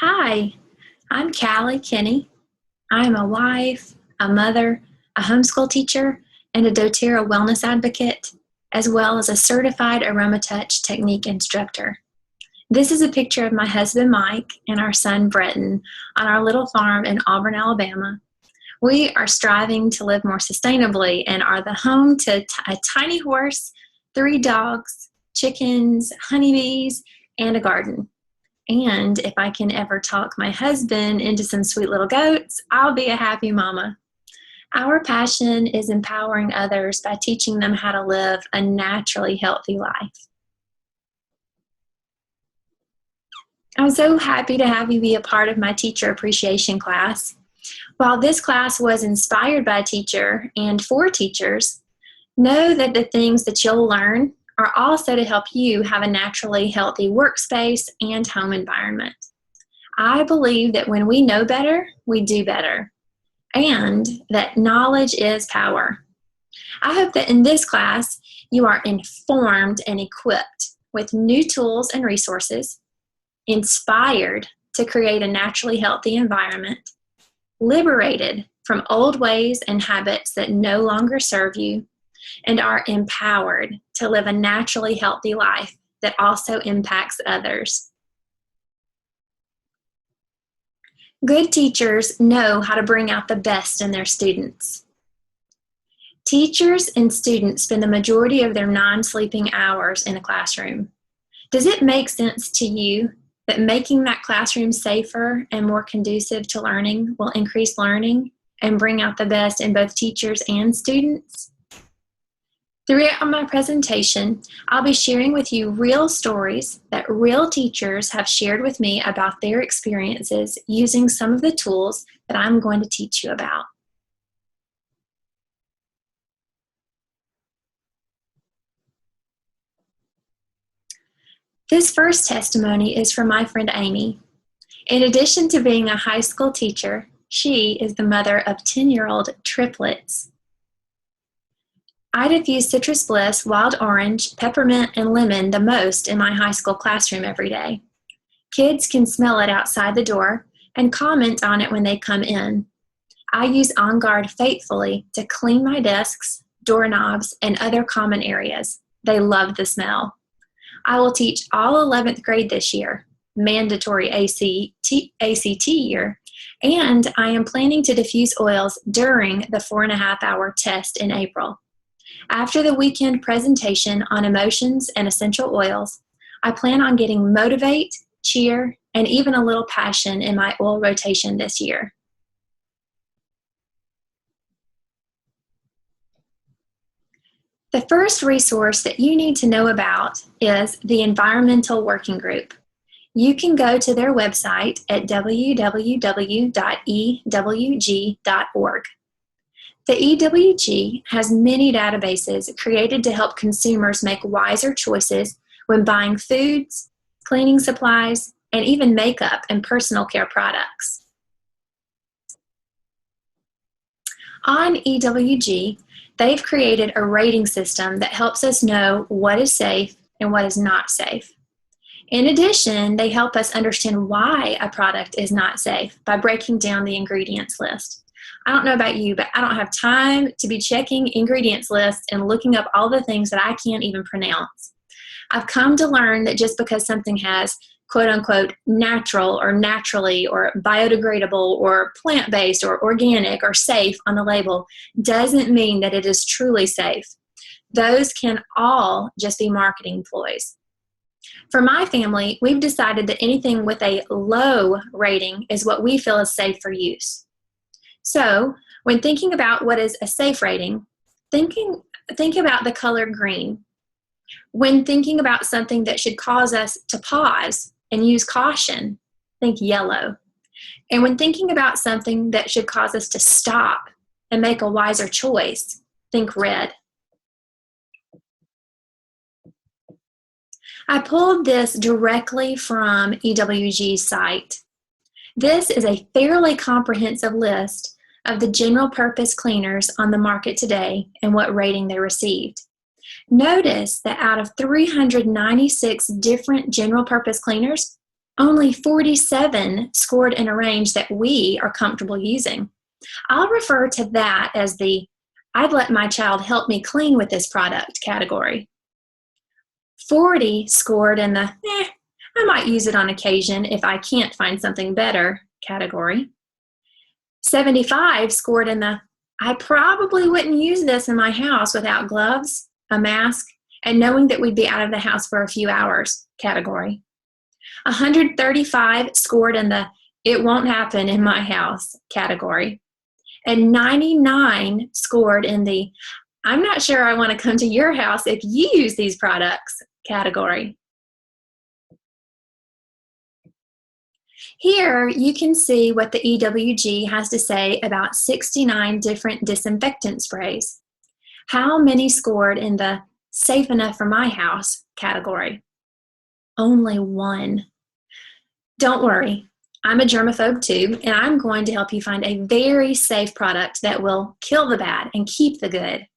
Hi, I'm Callie Kinney. I am a wife, a mother, a homeschool teacher, and a doTERRA wellness advocate, as well as a certified AromaTouch technique instructor. This is a picture of my husband Mike and our son Breton on our little farm in Auburn, Alabama. We are striving to live more sustainably and are the home to a tiny horse, 3 dogs, chickens, honeybees, and a garden. And if I can ever talk my husband into some sweet little goats, I'll be a happy mama. Our passion is empowering others by teaching them how to live a naturally healthy life. I'm so happy to have you be a part of my teacher appreciation class. While this class was inspired by a teacher and for teachers, know that the things that you'll learn are also to help you have a naturally healthy workspace and home environment. I believe that when we know better, we do better, and that knowledge is power. I hope that in this class, you are informed and equipped with new tools and resources, inspired to create a naturally healthy environment, liberated from old ways and habits that no longer serve you, and are empowered to live a naturally healthy life that also impacts others. Good teachers know how to bring out the best in their students. Teachers and students spend the majority of their non-sleeping hours in a classroom. Does it make sense to you that making that classroom safer and more conducive to learning will increase learning and bring out the best in both teachers and students? Throughout my presentation, I'll be sharing with you real stories that real teachers have shared with me about their experiences using some of the tools that I'm going to teach you about. This first testimony is from my friend Amy. In addition to being a high school teacher, she is the mother of 10-year-old triplets. I diffuse citrus bliss, wild orange, peppermint, and lemon the most in my high school classroom every day. Kids can smell it outside the door and comment on it when they come in. I use On Guard faithfully to clean my desks, doorknobs, and other common areas. They love the smell. I will teach all 11th grade this year, mandatory ACT year, and I am planning to diffuse oils during the 4.5-hour test in April. After the weekend presentation on emotions and essential oils, I plan on getting motivate, cheer, and even a little passion in my oil rotation this year. The first resource that you need to know about is the Environmental Working Group. You can go to their website at www.ewg.org. The EWG has many databases created to help consumers make wiser choices when buying foods, cleaning supplies, and even makeup and personal care products. On EWG, they've created a rating system that helps us know what is safe and what is not safe. In addition, they help us understand why a product is not safe by breaking down the ingredients list. I don't know about you, but I don't have time to be checking ingredients lists and looking up all the things that I can't even pronounce. I've come to learn that just because something has quote unquote natural or naturally or biodegradable or plant-based or organic or safe on the label doesn't mean that it is truly safe. Those can all just be marketing ploys. For my family, we've decided that anything with a low rating is what we feel is safe for use. So, when thinking about what is a safe rating, think about the color green. When thinking about something that should cause us to pause and use caution, think yellow. And when thinking about something that should cause us to stop and make a wiser choice, think red. I pulled this directly from EWG's site. This is a fairly comprehensive list of the general purpose cleaners on the market today and what rating they received. Notice that out of 396 different general purpose cleaners, Only 47 scored in a range that we are comfortable using. I'll refer to that as the "I'd let my child help me clean with this product" category. 40 scored in the "I might use it on occasion if I can't find something better" category. 75 scored in the "I probably wouldn't use this in my house without gloves, a mask, and knowing that we'd be out of the house for a few hours" category. 135 scored in the "It won't happen in my house" category. And 99 scored in the "I'm not sure I want to come to your house if you use these products" category. Here you can see what the EWG has to say about 69 different disinfectant sprays. How many scored in the "safe enough for my house" category? Only 1. Don't worry, I'm a germaphobe too, and I'm going to help you find a very safe product that will kill the bad and keep the good.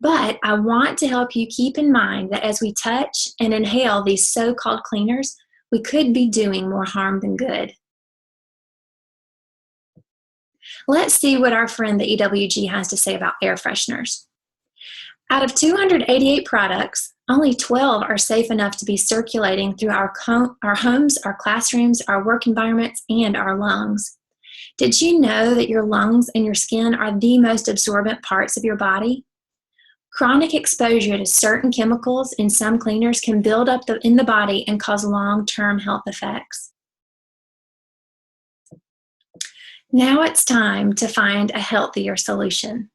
But I want to help you keep in mind that as we touch and inhale these so-called cleaners, we could be doing more harm than good. Let's see what our friend the EWG has to say about air fresheners. Out of 288 products, only 12 are safe enough to be circulating through our homes, our classrooms, our work environments, and our lungs. Did you know that your lungs and your skin are the most absorbent parts of your body? Chronic exposure to certain chemicals in some cleaners can build up in the body and cause long-term health effects. Now it's time to find a healthier solution.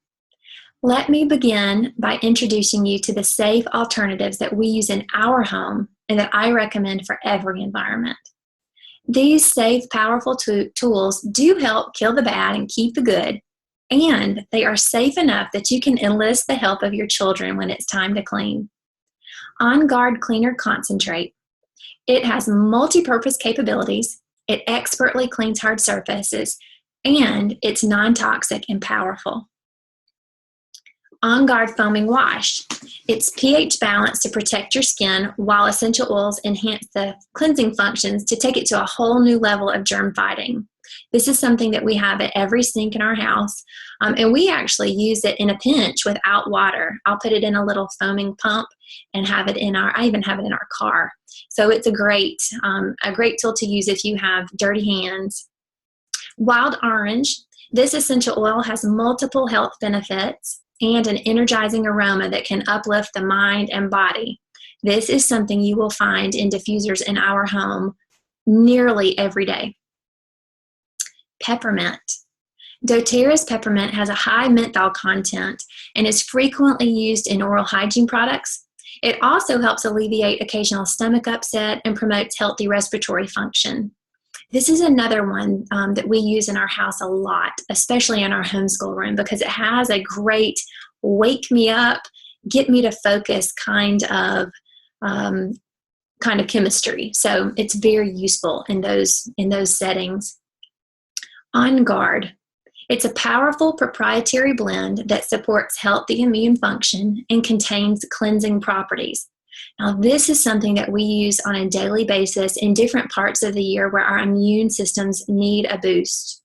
Let me begin by introducing you to the safe alternatives that we use in our home and that I recommend for every environment. These safe, powerful tools do help kill the bad and keep the good, and they are safe enough that you can enlist the help of your children when it's time to clean. On Guard Cleaner Concentrate. It has multi-purpose capabilities, it expertly cleans hard surfaces, and it's non-toxic and powerful. On Guard Foaming Wash. It's pH balanced to protect your skin while essential oils enhance the cleansing functions to take it to a whole new level of germ fighting. This is something that we have at every sink in our house, and we actually use it in a pinch without water. I'll put it in a little foaming pump and have it I even have it in our car. So it's a great tool to use if you have dirty hands. Wild Orange. This essential oil has multiple health benefits and an energizing aroma that can uplift the mind and body. This is something you will find in diffusers in our home nearly every day. Peppermint. doTERRA's peppermint has a high menthol content and is frequently used in oral hygiene products. It also helps alleviate occasional stomach upset and promotes healthy respiratory function. This is another one that we use in our house a lot, especially in our homeschool room, because it has a great wake me up, get me to focus kind of chemistry. So it's very useful in those settings. On Guard. It's a powerful proprietary blend that supports healthy immune function and contains cleansing properties. Now, this is something that we use on a daily basis in different parts of the year where our immune systems need a boost.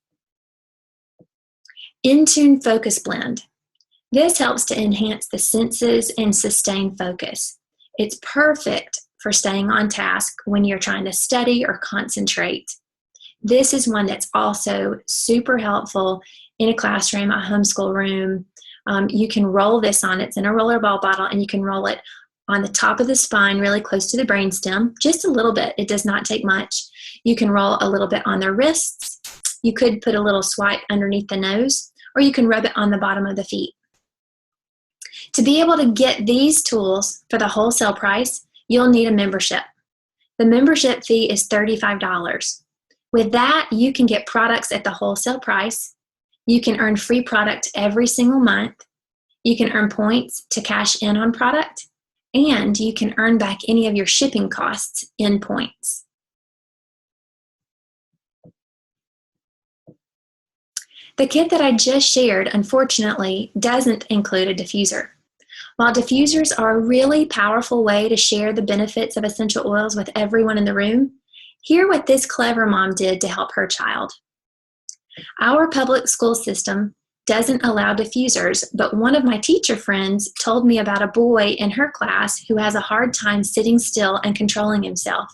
Intune Focus Blend. This helps to enhance the senses and sustain focus. It's perfect for staying on task when you're trying to study or concentrate. This is one that's also super helpful in a classroom, a homeschool room. You can roll this on. It's in a rollerball bottle, and you can roll it on the top of the spine, really close to the brainstem, just a little bit. It does not take much. You can roll a little bit on the wrists. You could put a little swipe underneath the nose, or you can rub it on the bottom of the feet. To be able to get these tools for the wholesale price, you'll need a membership. The membership fee is $35. With that, you can get products at the wholesale price. You can earn free product every single month. You can earn points to cash in on product, and you can earn back any of your shipping costs in points. The kit that I just shared, unfortunately, doesn't include a diffuser. While diffusers are a really powerful way to share the benefits of essential oils with everyone in the room, Hear what this clever mom did to help her child. Our public school system doesn't allow diffusers, but one of my teacher friends told me about a boy in her class who has a hard time sitting still and controlling himself.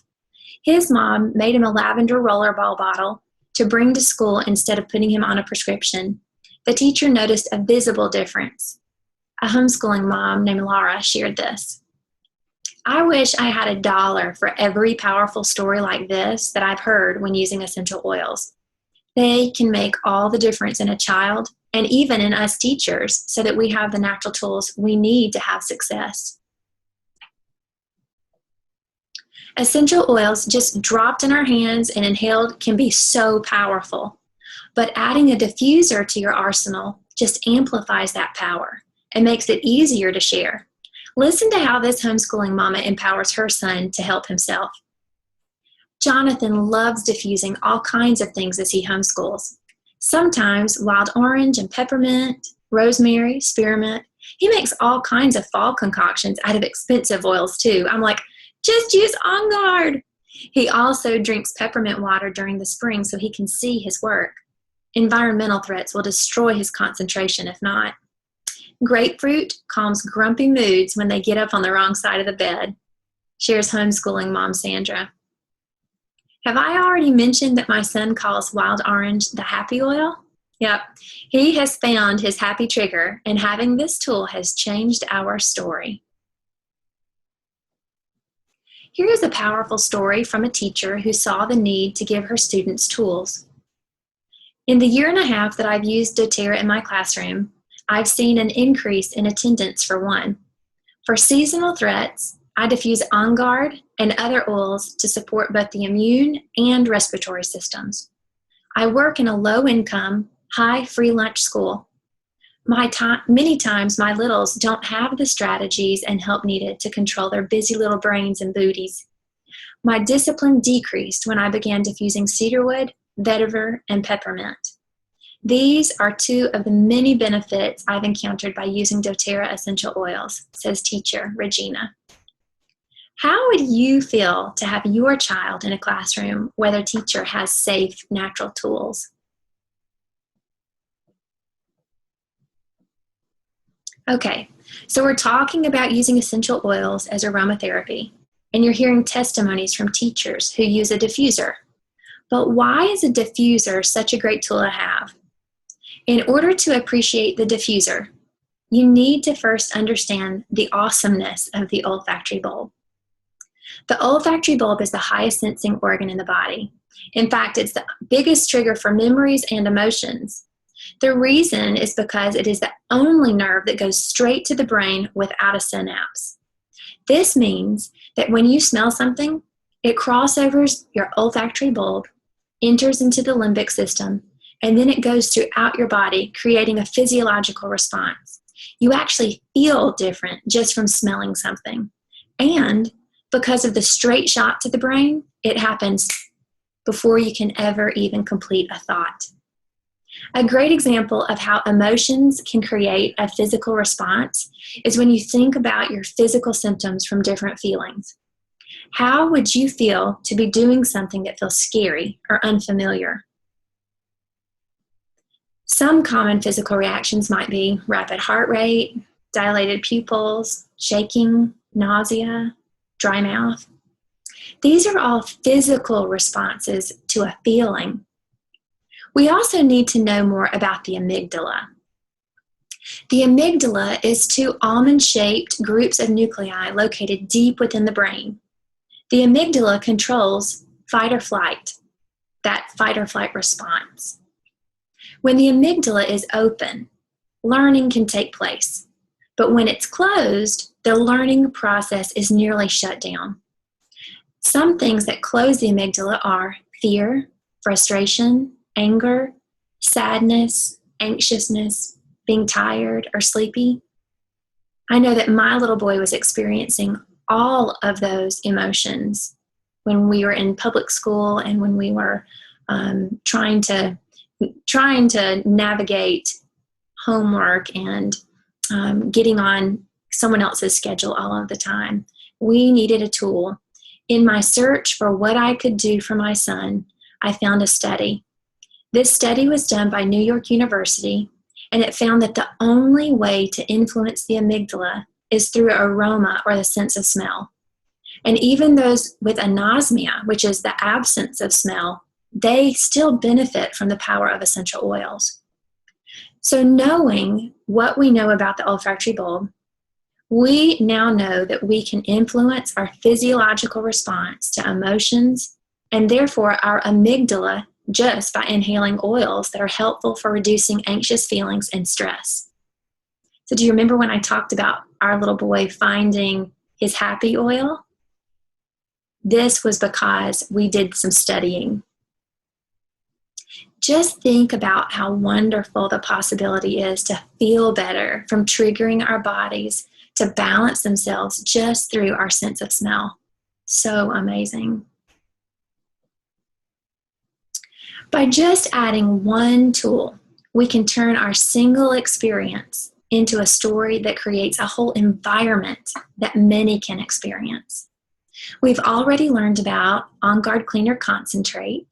His mom made him a lavender rollerball bottle to bring to school instead of putting him on a prescription. The teacher noticed a visible difference. A homeschooling mom named Laura shared this. I wish I had $1 for every powerful story like this that I've heard when using essential oils. They can make all the difference in a child and even in us teachers so that we have the natural tools we need to have success. Essential oils just dropped in our hands and inhaled can be so powerful, but adding a diffuser to your arsenal just amplifies that power and makes it easier to share. Listen to how this homeschooling mama empowers her son to help himself. Jonathan loves diffusing all kinds of things as he homeschools. Sometimes wild orange and peppermint, rosemary, spearmint. He makes all kinds of fall concoctions out of expensive oils too. I'm like, just use On Guard. He also drinks peppermint water during the spring so he can see his work. Environmental threats will destroy his concentration if not. Grapefruit calms grumpy moods when they get up on the wrong side of the bed, shares homeschooling mom Sandra. Have I already mentioned that my son calls wild orange the happy oil? Yep, he has found his happy trigger, and having this tool has changed our story. Here is a powerful story from a teacher who saw the need to give her students tools. In the 1.5 years that I've used doTERRA in my classroom, I've seen an increase in attendance for one. For seasonal threats, I diffuse On Guard and other oils to support both the immune and respiratory systems. I work in a low-income, high free lunch school. Many times my littles don't have the strategies and help needed to control their busy little brains and booties. My discipline decreased when I began diffusing cedarwood, vetiver, and peppermint. These are 2 of the many benefits I've encountered by using doTERRA essential oils, says teacher Regina. How would you feel to have your child in a classroom where the teacher has safe, natural tools? Okay, so we're talking about using essential oils as aromatherapy, and you're hearing testimonies from teachers who use a diffuser. But why is a diffuser such a great tool to have? In order to appreciate the diffuser, you need to first understand the awesomeness of the olfactory bulb. The olfactory bulb is the highest sensing organ in the body. In fact, it's the biggest trigger for memories and emotions. The reason is because it is the only nerve that goes straight to the brain without a synapse. This means that when you smell something, it crossovers your olfactory bulb, enters into the limbic system, and then it goes throughout your body, creating a physiological response. You actually feel different just from smelling something. And because of the straight shot to the brain, it happens before you can ever even complete a thought. A great example of how emotions can create a physical response is when you think about your physical symptoms from different feelings. How would you feel to be doing something that feels scary or unfamiliar? Some common physical reactions might be rapid heart rate, dilated pupils, shaking, nausea, dry mouth. These are all physical responses to a feeling. We also need to know more about the amygdala. The amygdala is 2 almond-shaped groups of nuclei located deep within the brain. The amygdala controls fight or flight, that fight or flight response. When the amygdala is open, learning can take place. But when it's closed, the learning process is nearly shut down. Some things that close the amygdala are fear, frustration, anger, sadness, anxiousness, being tired or sleepy. I know that my little boy was experiencing all of those emotions when we were in public school and when we were trying to navigate homework and getting on someone else's schedule all of the time. We needed a tool. In my search for what I could do for my son, I found a study. This study was done by New York University, and it found that the only way to influence the amygdala is through aroma or the sense of smell. And even those with anosmia, which is the absence of smell, they still benefit from the power of essential oils. So knowing what we know about the olfactory bulb, we now know that we can influence our physiological response to emotions and therefore our amygdala just by inhaling oils that are helpful for reducing anxious feelings and stress. So do you remember when I talked about our little boy finding his happy oil? This was because we did some studying. Just think about how wonderful the possibility is to feel better from triggering our bodies to balance themselves just through our sense of smell. So amazing. By just adding one tool, we can turn our single experience into a story that creates a whole environment that many can experience. We've already learned about On Guard Cleaner Concentrate.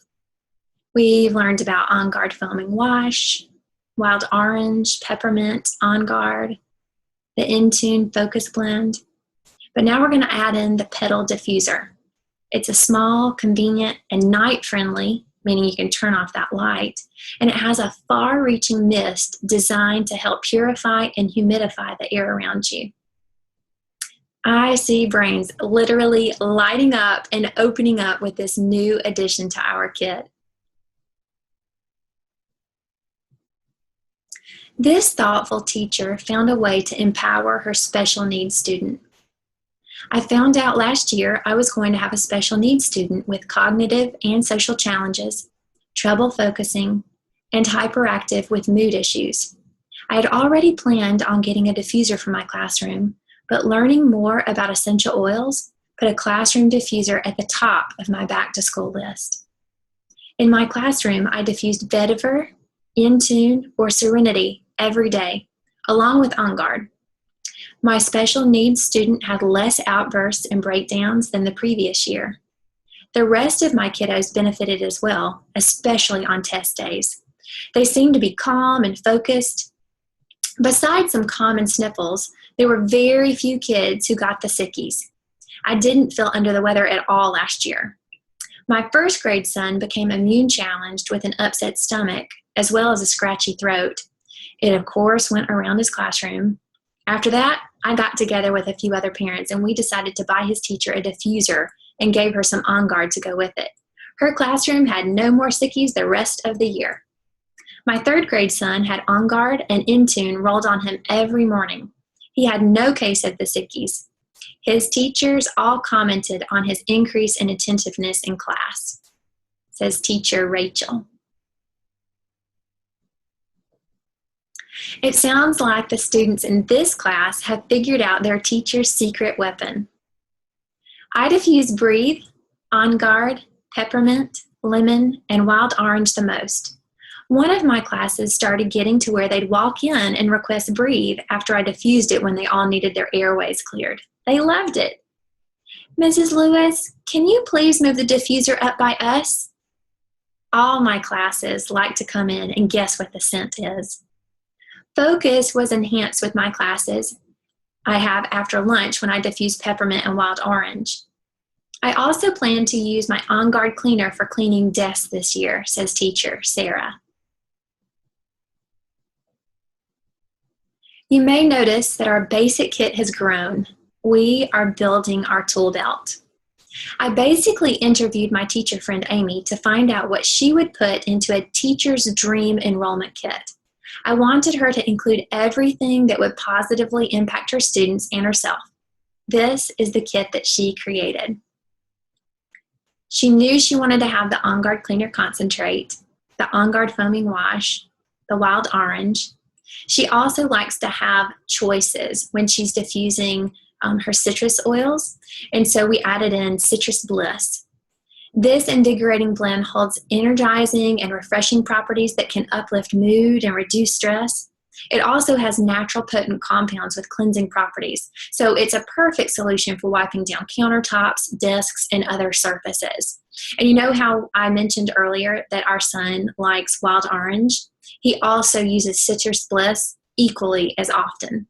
We've learned about On Guard Foaming Wash, Wild Orange, Peppermint, On Guard, the Intune Focus Blend. But now we're going to add in the Petal Diffuser. It's a small, convenient, and night-friendly, meaning you can turn off that light, and it has a far-reaching mist designed to help purify and humidify the air around you. I see brains literally lighting up and opening up with this new addition to our kit. This thoughtful teacher found a way to empower her special needs student. I found out last year I was going to have a special needs student with cognitive and social challenges, trouble focusing, and hyperactive with mood issues. I had already planned on getting a diffuser for my classroom, but learning more about essential oils put a classroom diffuser at the top of my back-to-school list. In my classroom, I diffused vetiver, Intune, or Serenity every day, along with On Guard. My special needs student had less outbursts and breakdowns than the previous year. The rest of my kiddos benefited as well, especially on test days. They seemed to be calm and focused. Besides some common sniffles, there were very few kids who got the sickies. I didn't feel under the weather at all last year. My first grade son became immune challenged with an upset stomach, as well as a scratchy throat. It, of course, went around his classroom. After that, I got together with a few other parents, and we decided to buy his teacher a diffuser and gave her some On Guard to go with it. Her classroom had no more sickies the rest of the year. My third grade son had On Guard and Intune rolled on him every morning. He had no case of the sickies. His teachers all commented on his increase in attentiveness in class, says teacher Rachel. It sounds like the students in this class have figured out their teacher's secret weapon. I diffuse Breathe, On Guard, Peppermint, Lemon, and Wild Orange the most. One of my classes started getting to where they'd walk in and request Breathe after I diffused it when they all needed their airways cleared. They loved it. Mrs. Lewis, can you please move the diffuser up by us? All my classes like to come in and guess what the scent is. Focus was enhanced with my classes I have after lunch when I diffuse Peppermint and Wild Orange. I also plan to use my On Guard cleaner for cleaning desks this year, says teacher Sarah. You may notice that our basic kit has grown. We are building our tool belt. I basically interviewed my teacher friend Amy to find out what she would put into a teacher's dream enrollment kit. I wanted her to include everything that would positively impact her students and herself. This is the kit that she created. She knew she wanted to have the On Guard Cleaner Concentrate, the On Guard Foaming Wash, the Wild Orange. She also likes to have choices when she's diffusing her citrus oils, and so we added in Citrus Bliss. This invigorating blend holds energizing and refreshing properties that can uplift mood and reduce stress. It also has natural potent compounds with cleansing properties, so it's a perfect solution for wiping down countertops, desks, and other surfaces. And you know how I mentioned earlier that our son likes wild orange? He also uses Citrus Bliss equally as often.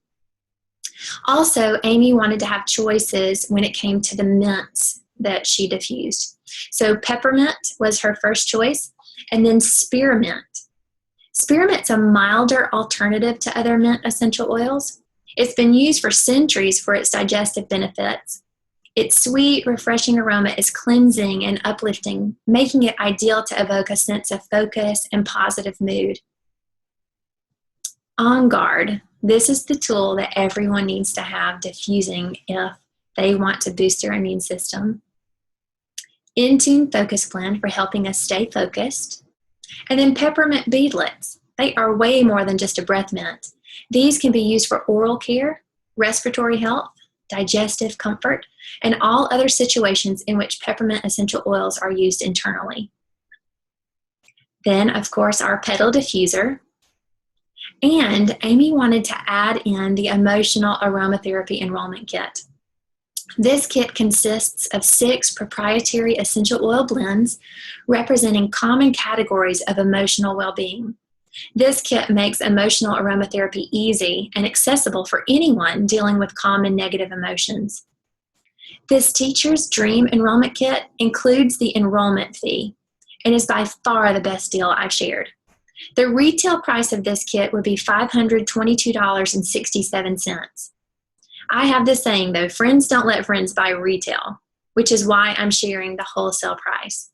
Also, Amy wanted to have choices when it came to the mints that she diffused. So peppermint was her first choice, and then spearmint. Spearmint's a milder alternative to other mint essential oils. It's been used for centuries for its digestive benefits. Its sweet, refreshing aroma is cleansing and uplifting, making it ideal to evoke a sense of focus and positive mood. On Guard. This is the tool that everyone needs to have diffusing if they want to boost their immune system. In-Tune Focus Blend for helping us stay focused. And then peppermint beadlets. They are way more than just a breath mint. These can be used for oral care, respiratory health, digestive comfort, and all other situations in which peppermint essential oils are used internally. Then, of course, our Petal Diffuser. And Amy wanted to add in the Emotional Aromatherapy Enrollment Kit. This kit consists of 6 proprietary essential oil blends representing common categories of emotional well-being. This kit makes emotional aromatherapy easy and accessible for anyone dealing with common negative emotions. This Teacher's Dream Enrollment Kit includes the enrollment fee and is by far the best deal I've shared. The retail price of this kit would be $522.67. I have this saying, though, friends don't let friends buy retail, which is why I'm sharing the wholesale price.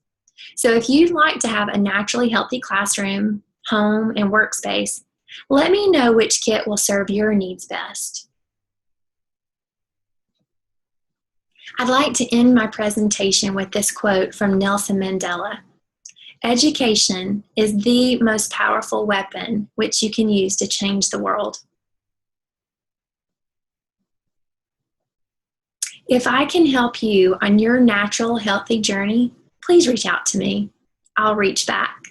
So if you'd like to have a naturally healthy classroom, home, and workspace, let me know which kit will serve your needs best. I'd like to end my presentation with this quote from Nelson Mandela. Education is the most powerful weapon which you can use to change the world. If I can help you on your natural, healthy journey, please reach out to me. I'll reach back.